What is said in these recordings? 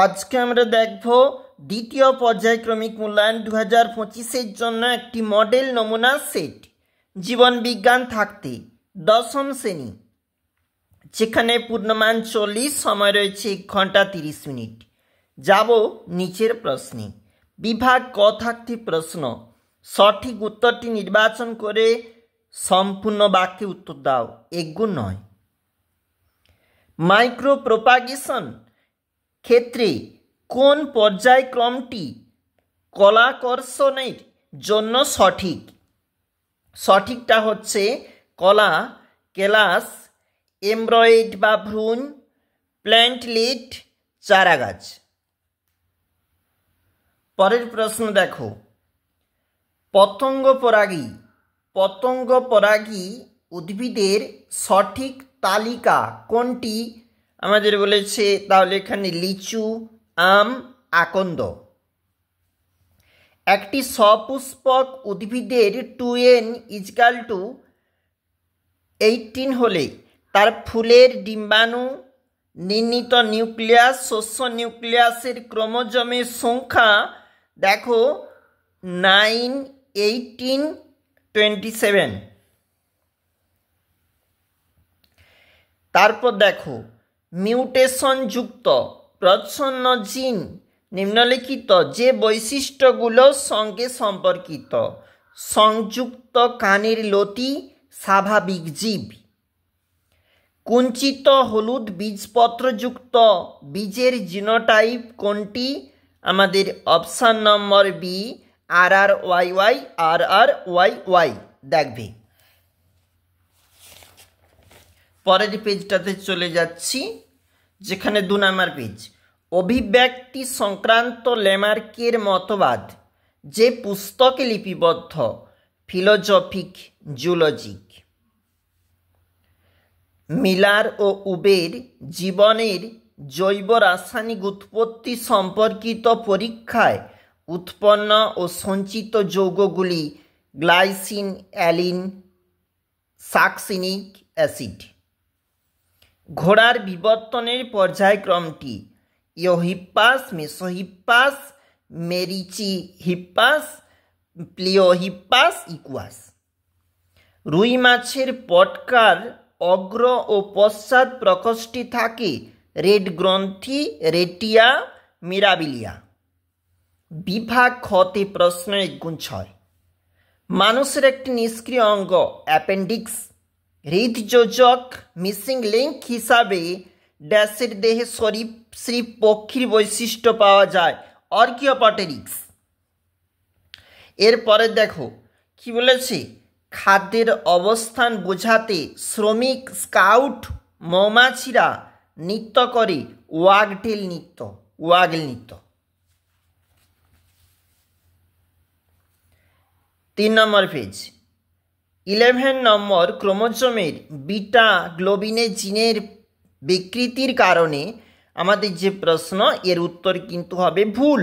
আজকে আমরা দেখব দ্বিতীয় পর্যায়ক্রমিক মূল্যায়ন 2025-এর জন্য একটি মডেল নমুনা সেট জীবন বিজ্ঞান থাকতে দশম শ্রেণী, যেখানে পূর্ণমান 40, সময় রয়েছে 1 ঘন্টা 30 মিনিট। যাব নিচের প্রশ্নে। বিভাগ ক থাকতে প্রশ্ন, সঠিক উত্তরটি নির্বাচন করে সম্পূর্ণ বাক্যে উত্তর দাও, একগুণ নয়। মাইক্রো প্রোপাগেশন ক্ষেত্রে কোন পর্যায়ক্রমটি কলাকর্ষণের জন্য সঠিক? সঠিকটা হচ্ছে কলা, কেলাস, এমব্রয়েড বা ভ্রূণ, প্ল্যান্টলেট, চারাগাছ। পরের প্রশ্ন দেখো, পতঙ্গ পরাগী উদ্ভিদের সঠিক তালিকা কোনটি? আমাদের বলেছে, তাহলে এখানে লিচু, আম, আকন্দ। একটি সপুষ্পক উদ্ভিদের 2n = 18 হলে তার ফুলের ডিম্বাণু, নির্মিত নিউক্লিয়াস, শস্য নিউক্লিয়াসের ক্রোমোজোমের সংখ্যা দেখো 9, 18, 27। তারপর দেখো, মিউটেশন যুক্ত প্রচ্ছন্ন জিন নিম্নলিখিত যে বৈশিষ্ট্যগুলোর সঙ্গে সম্পর্কিত: সংযুক্ত কানের লতি, স্বাভাবিক জীব। কুঞ্চিত হলুদ বীজপত্রযুক্ত বীজের জিনোটাইপ কোনটি? আমাদের option number B, RRYY, RRYY দেখবে। পরের পেজটাতে চলে যাচ্ছি, যেখানে 2 নম্বর পেজ। অভিব্যক্তি সংক্রান্ত ল্যামার্কের মতবাদ যে পুস্তকে লিপিবদ্ধ, ফিলোজফিক জুলজিক। মিলার ও উবের জীবনের জৈব রাসায়নিক উৎপত্তি সম্পর্কিত পরীক্ষায় উৎপন্ন ও সঞ্চিত যৌগগুলি গ্লাইসিন, অ্যালিন, সাকসিনিক অ্যাসিড। ঘোড়ার বিবর্তনের পর্যায়ক্রমটি: ইওহিপ্পাস, মেসোহিপ্পাস, মেরিচিহিপ্পাস, প্লিওহিপ্পাস, ইকুয়াস। রুই মাছের পটকার অগ্র ও পশ্চাৎ প্রকোষ্ঠে থাকে রেড গ্রন্থি, রেটিয়া, মিরাবিলিয়া। বিভাগ খতে প্রশ্ন 1x6। মানুষের একটি নিষ্ক্রিয় অঙ্গ অ্যাপেন্ডিক্স হৃদযোজক মিসিং লিঙ্ক হিসাবে ড্যাশের দেহে সরীসৃপ পক্ষীর বৈশিষ্ট্য পাওয়া যায়, অর্কিওপটেরিক্স। এরপরে দেখো কি বলেছে, খাদ্যের অবস্থান বোঝাতে শ্রমিক স্কাউট মৌমাছিরা নৃত্য করে ওয়াগটেল নৃত্য। 3 নম্বর পেজ। 11 নম্বর ক্রোমোজোমের বিটা গ্লোবিনের জিনের বিকৃতির কারণে আমাদের যে প্রশ্ন, এর উত্তর কিন্তু হবে ভুল।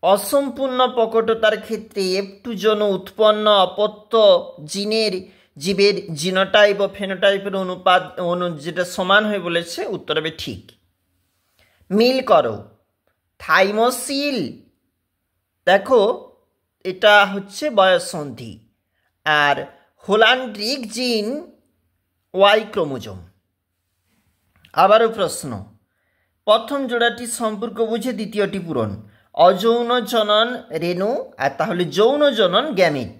অসম্পূর্ণ প্রকটতার ক্ষেত্রে F2 যৌন উৎপন্ন অপত্য জীবের জিনোটাইপ ও ফেনোটাইপের অনুপাত যেটা সমান হয়ে বলেছে, উত্তর হবে ঠিক। মিল করো, থাইমোসিল দেখো এটা হচ্ছে বয়ঃসন্ধি, আর হোলান্ড্রিক জিন Y ক্রোমোজোম। আবারও প্রশ্ন, প্রথম জোড়াটি সম্পর্ক বুঝে দ্বিতীয়টি পূরণ। অযৌন জনন রেণু, আর তাহলে যৌন জনন গ্যামেট।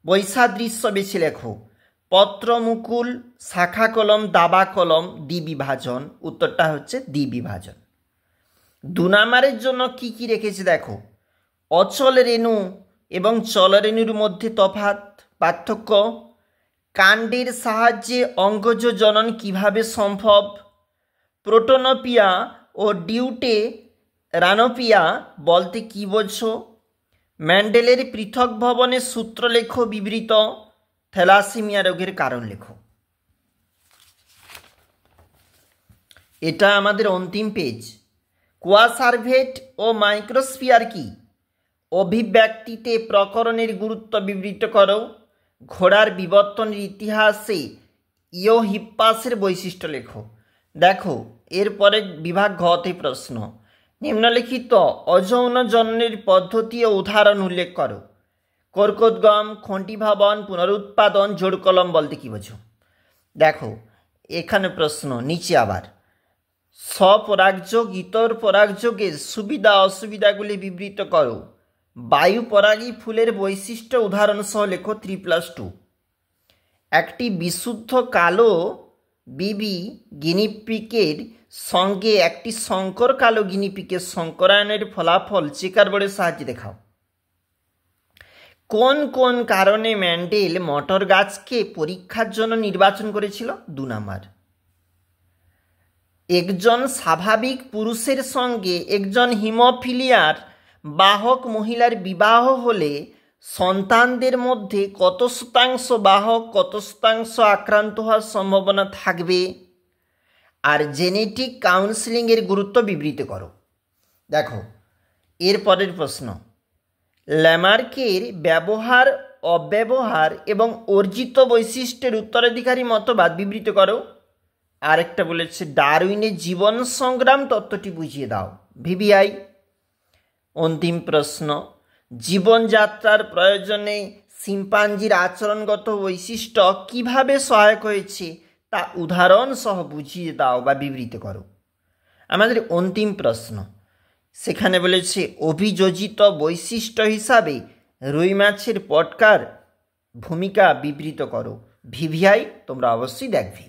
বৈসাদৃশ্য বেছে লেখো। পত্রমুকুল, শাখা কলম, দাবা কলম, দ্বিবিভাজন। উত্তরটা হচ্ছে দ্বিবিভাজন। 2 নম্বরের জন্য কি কি রেখেছে দেখো। অচল রেণু এবং চলরেণুর মধ্যে পার্থক্য। কাণ্ডের সাহায্যে অঙ্গজ জনন কিভাবে সম্ভব। প্রোটোনোপিয়া ও ডিউটেরানোপিয়া বলতে কি বোঝো। ম্যান্ডেলের পৃথক ভবনের সূত্র লেখো বিবৃত। থ্যালাসেমিয়া রোগের কারণ লেখো। এটা আমাদের অন্তিম পেজ। কোয়াসার্ভেট ও মাইক্রোস্ফিয়ার কি? অভিব্যক্তিতে প্রকরণের গুরুত্ব বিবৃত করো। ঘোড়ার বিবর্তনের ইতিহাসে ইওহিপ্পাসের বৈশিষ্ট্য লেখো। দেখো এরপরে বিভাগ ঘতে প্রশ্ন, নিম্নলিখিত অযৌন জননের পদ্ধতি ও উদাহরণ উল্লেখ করো। কর্কোদ্গম, খন্ডীভবন, পুনরুৎপাদন, জোড় কলম বলতে কি বোঝো? দেখো এখানে প্রশ্ন নিচে আবার স্বপরাগযোগ ইতর পরাগযোগের সুবিধা অসুবিধাগুলি বিবৃত করো। বায়ু পরাগী ফুলের বৈশিষ্ট্য উদাহরণ সহ লেখো 3+2। একটি বিশুদ্ধ কালো বিবি গিনিপিকের সঙ্গে একটি শঙ্কর কালো গিনিপিকের শঙ্করায়নের ফলাফল চেকার বোর্ডের সাহায্যে দেখাও। কোন কোন কারণে ম্যান্ডেল মটর গাছকে পরীক্ষার জন্য নির্বাচন করেছিল? 2 নাম্বার। একজন স্বাভাবিক পুরুষের সঙ্গে একজন হিমোফিলিয়ার বাহক মহিলার বিবাহ হলে সন্তানদের মধ্যে কত শতাংশ বাহক কত শতাংশ আক্রান্ত হওয়ার সম্ভাবনা থাকবে? আর জেনেটিক কাউন্সেলিংয়ের গুরুত্ব বিবৃত করো। দেখো এরপরের প্রশ্ন, ল্যামার্কের ব্যবহার অব্যবহার এবং অর্জিত বৈশিষ্ট্যের উত্তরাধিকারী মতবাদ বিবৃত করো। আরেকটা বলেছে ডারউইনের জীবন সংগ্রাম তত্ত্বটি বুঝিয়ে দাও। ভিভিআই। অন্তিম প্রশ্ন, জীবনযাত্রার প্রয়োজনে শিম্পাঞ্জির আচরণগত বৈশিষ্ট্য কিভাবে সহায়ক হয়েছে তা উদাহরণ সহ বুঝিয়ে দাও বা বিবৃত করো। আমাদের অন্তিম প্রশ্ন, সেখানে বলেছে অভিযোজিত বৈশিষ্ট্য হিসাবে রুই মাছের পটকার ভূমিকা বিবৃত করো। ভিভিআই তোমরা অবশ্যই দেখবে।